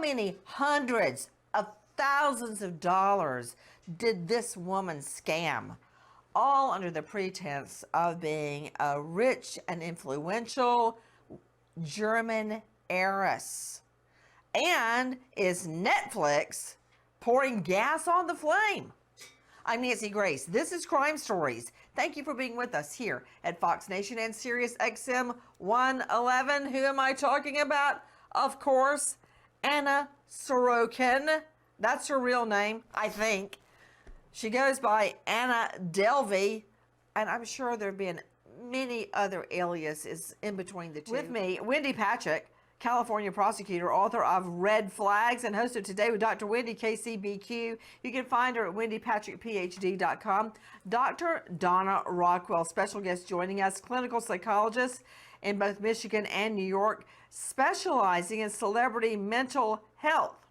many hundreds of thousands of dollars did this woman scam? All under the pretense of being a rich and influential German heiress. And is Netflix pouring gas on the flame? I'm Nancy Grace. This is Crime Stories. Thank you for being with us here at Fox Nation and Sirius XM 111. Who am I talking about? Of course, Anna Sorokin. That's her real name, I think. She goes by Anna Delvey, and I'm sure there have been many other aliases in between the two. With me, Wendy Patrick, California prosecutor, author of Red Flags, and host of Today with Dr. Wendy, KCBQ. You can find her at wendypatrickphd.com. Dr. Donna Rockwell, special guest joining us, clinical psychologist in both Michigan and New York, specializing in celebrity mental health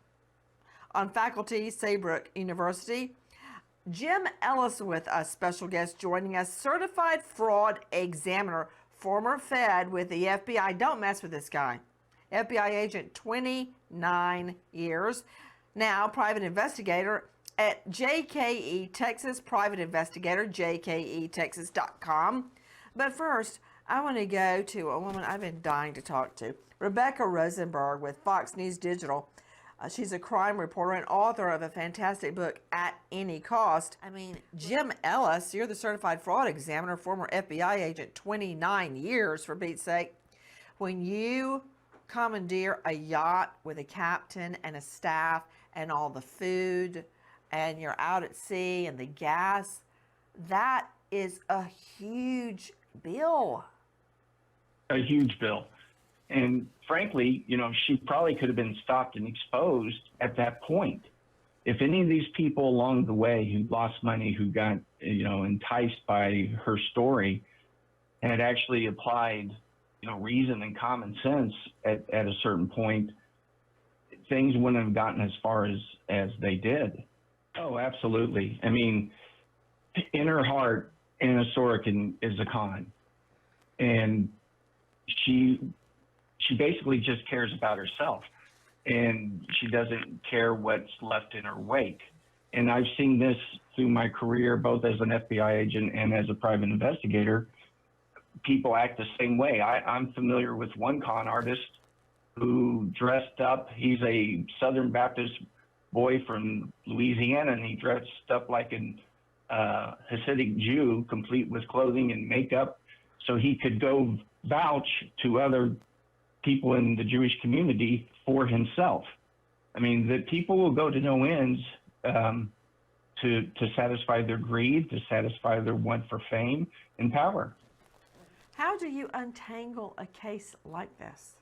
on faculty, Saybrook University. Jim Ellis with us, special guest joining us, certified fraud examiner, former Fed with the FBI. Don't mess with this guy. FBI agent, 29 years. Now, private investigator at JKE Texas, private investigator, jketexas.com. But first, I want to go to a woman I've been dying to talk to, Rebecca Rosenberg with Fox News Digital. She's a crime reporter and author of a fantastic book, At Any Cost. I mean, Jim Ellis, you're the certified fraud examiner, former FBI agent, 29 years, for Pete's sake. When you commandeer a yacht with a captain and a staff and all the food, and you're out at sea and the gas, that is a huge bill. A huge bill. And frankly, you know, she probably could have been stopped and exposed at that point. If any of these people along the way who lost money, who got, you know, enticed by her story, had actually applied, you know, reason and common sense at a certain point, things wouldn't have gotten as far as they did. Oh, absolutely. I mean, in her heart, Anna Sorokin is a con. And she basically just cares about herself, and she doesn't care what's left in her wake. And I've seen this through my career, both as an FBI agent and as a private investigator. People act the same way. I'm familiar with one con artist who dressed up. He's a Southern Baptist boy from Louisiana, and he dressed up like an Hasidic Jew, complete with clothing and makeup, so he could go vouch to other people in the Jewish community for himself. I mean, the people will go to no ends to satisfy their greed, to satisfy their want for fame and power. How do you untangle a case like this?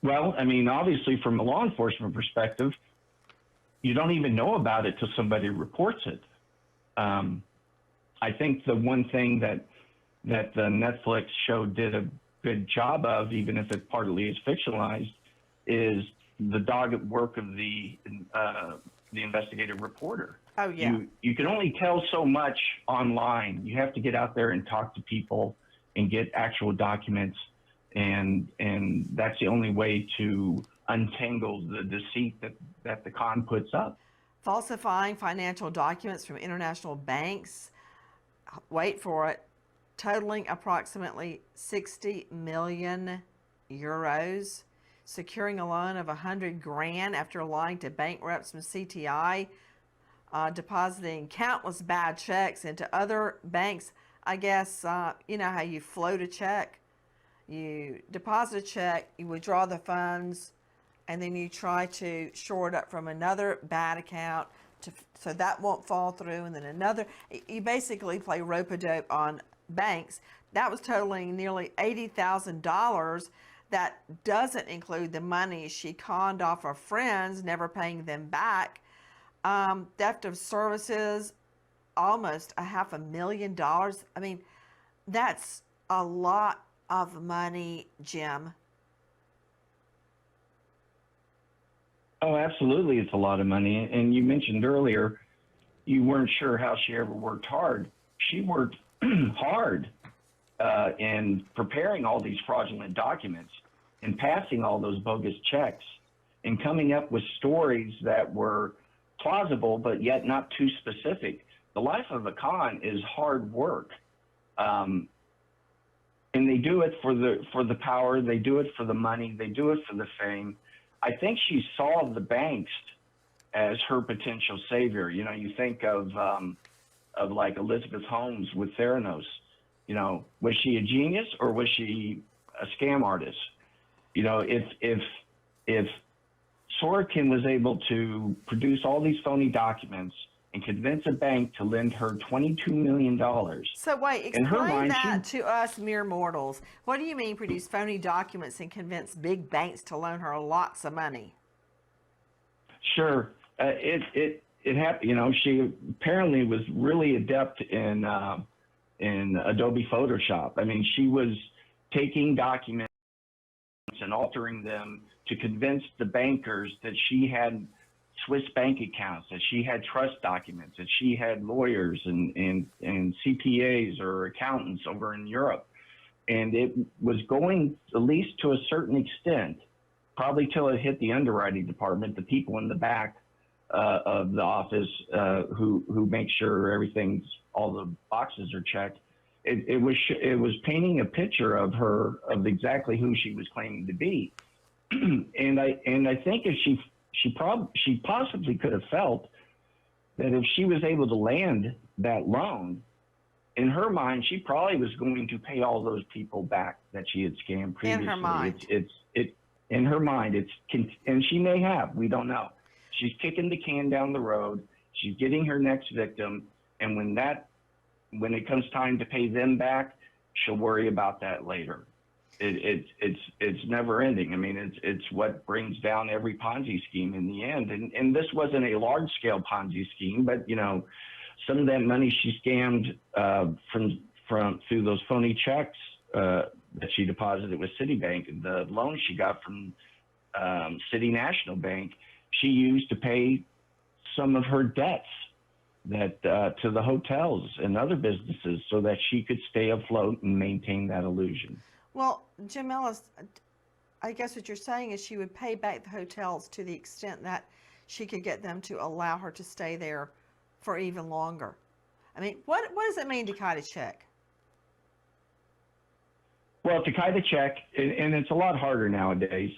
Well, I mean, obviously from a law enforcement perspective, you don't even know about it till somebody reports it. I think the one thing that the Netflix show did a good job of, even if it partly is fictionalized, is the dogged work of the investigative reporter. Oh, yeah. You can only tell so much online. You have to get out there and talk to people and get actual documents, and that's the only way to untangle the deceit that the con puts up. Falsifying financial documents from international banks, wait for it, totaling approximately 60 million euros, securing a loan of 100 grand after lying to bank reps from CTI, depositing countless bad checks into other banks. I guess, you know how you float a check? You deposit a check, you withdraw the funds, and then you try to shore it up from another bad account so that won't fall through, and then another. You basically play rope-a-dope on banks. That was totaling nearly $80,000. That doesn't include the money she conned off her friends, never paying them back. Theft of services, almost $500,000. I mean, that's a lot of money, Jim. Oh, absolutely. It's a lot of money. And you mentioned earlier, you weren't sure how she ever worked hard. She worked hard in preparing all these fraudulent documents. and passing all those bogus checks and coming up with stories that were plausible but yet not too specific. The life of a con is hard work. And they do it for the power, they do it for the money, they do it for the fame. I think she saw the banks as her potential savior. You know, you think of like Elizabeth Holmes with Theranos. You know, was she a genius or was she a scam artist? You know, if Sorokin was able to produce all these phony documents and convince a bank to lend her $22 million. So wait, explain that to us mere mortals. What do you mean produce phony documents and convince big banks to loan her lots of money? Sure. It happened. You know, she apparently was really adept in Adobe Photoshop. I mean, she was taking documents and altering them to convince the bankers that she had Swiss bank accounts, that she had trust documents, that she had lawyers and CPAs or accountants over in Europe. And it was going, at least to a certain extent, probably till it hit the underwriting department, the people in the back of the office who make sure all the boxes are checked. It was painting a picture of her, of exactly who she was claiming to be. And I think if she possibly could have felt that if she was able to land that loan, in her mind, she probably was going to pay all those people back that she had scammed previously. In her mind. In her mind, and she may have, we don't know. She's kicking the can down the road. She's getting her next victim. And when it comes time to pay them back, she'll worry about that later. It's never ending. I mean, it's what brings down every Ponzi scheme in the end. And this wasn't a large scale Ponzi scheme, but you know, some of that money she scammed from through those phony checks that she deposited with Citibank, the loan she got from City National Bank, she used to pay some of her debts to the hotels and other businesses so that she could stay afloat and maintain that illusion. Well, Jim Ellis, I guess what you're saying is she would pay back the hotels to the extent that she could get them to allow her to stay there for even longer. I mean, what does it mean to kite a check? Well, to kite a check, and it's a lot harder nowadays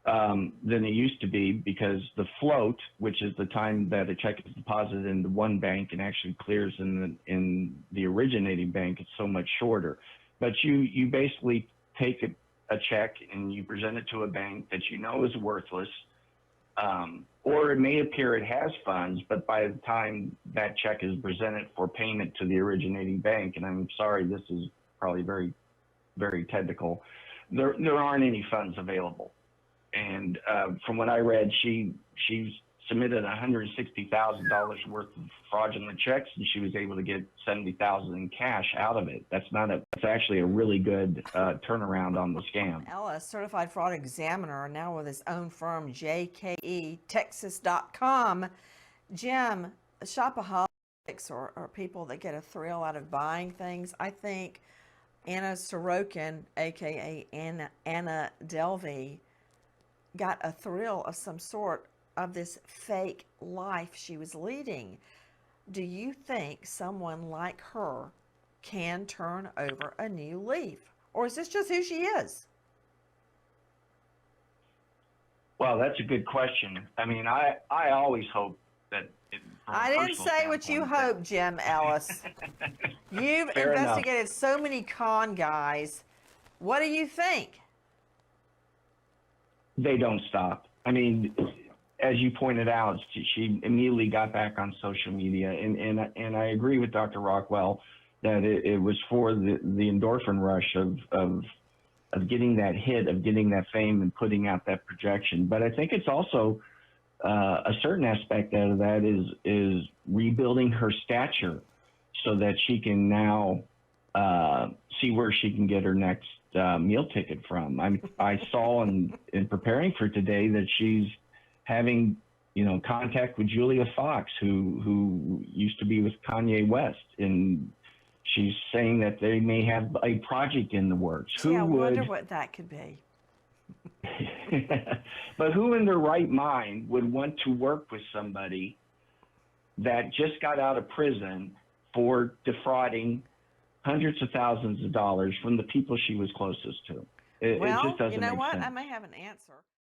than it used to be, because the float, which is the time that a check is deposited into one bank and actually clears in the originating bank, it's so much shorter. But you basically take a check and you present it to a bank that you know is worthless, or it may appear it has funds, but by the time that check is presented for payment to the originating bank, and I'm sorry, this is probably very, very technical, there aren't any funds available. And from what I read, she submitted $160,000 worth of fraudulent checks, and she was able to get $70,000 in cash out of it. That's actually a really good turnaround on the scam. Ellis, certified fraud examiner, now with his own firm, jketexas.com. Jim, shopaholics or people that get a thrill out of buying things. I think Anna Sorokin, aka Anna Delvey, got a thrill of some sort of this fake life she was leading. Do you think someone like her can turn over a new leaf? Or is this just who she is? Well, that's a good question. I mean, I always hope that... I didn't say what you hope, Jim Ellis. You've investigated so many con guys. What do you think? They don't stop. I mean, as you pointed out, she immediately got back on social media, and I agree with Dr. Rockwell that it was for the endorphin rush of getting that hit, of getting that fame and putting out that projection. But I think it's also a certain aspect out of that is rebuilding her stature so that she can now see where she can get her next meal ticket from. I saw in preparing for today that she's having, contact with Julia Fox, who used to be with Kanye West, and she's saying that they may have a project in the works. I wonder what that could be. But who in their right mind would want to work with somebody that just got out of prison for defrauding hundreds of thousands of dollars from the people she was closest to? It Well, just you doesn't know make what? I sense. may have an answer.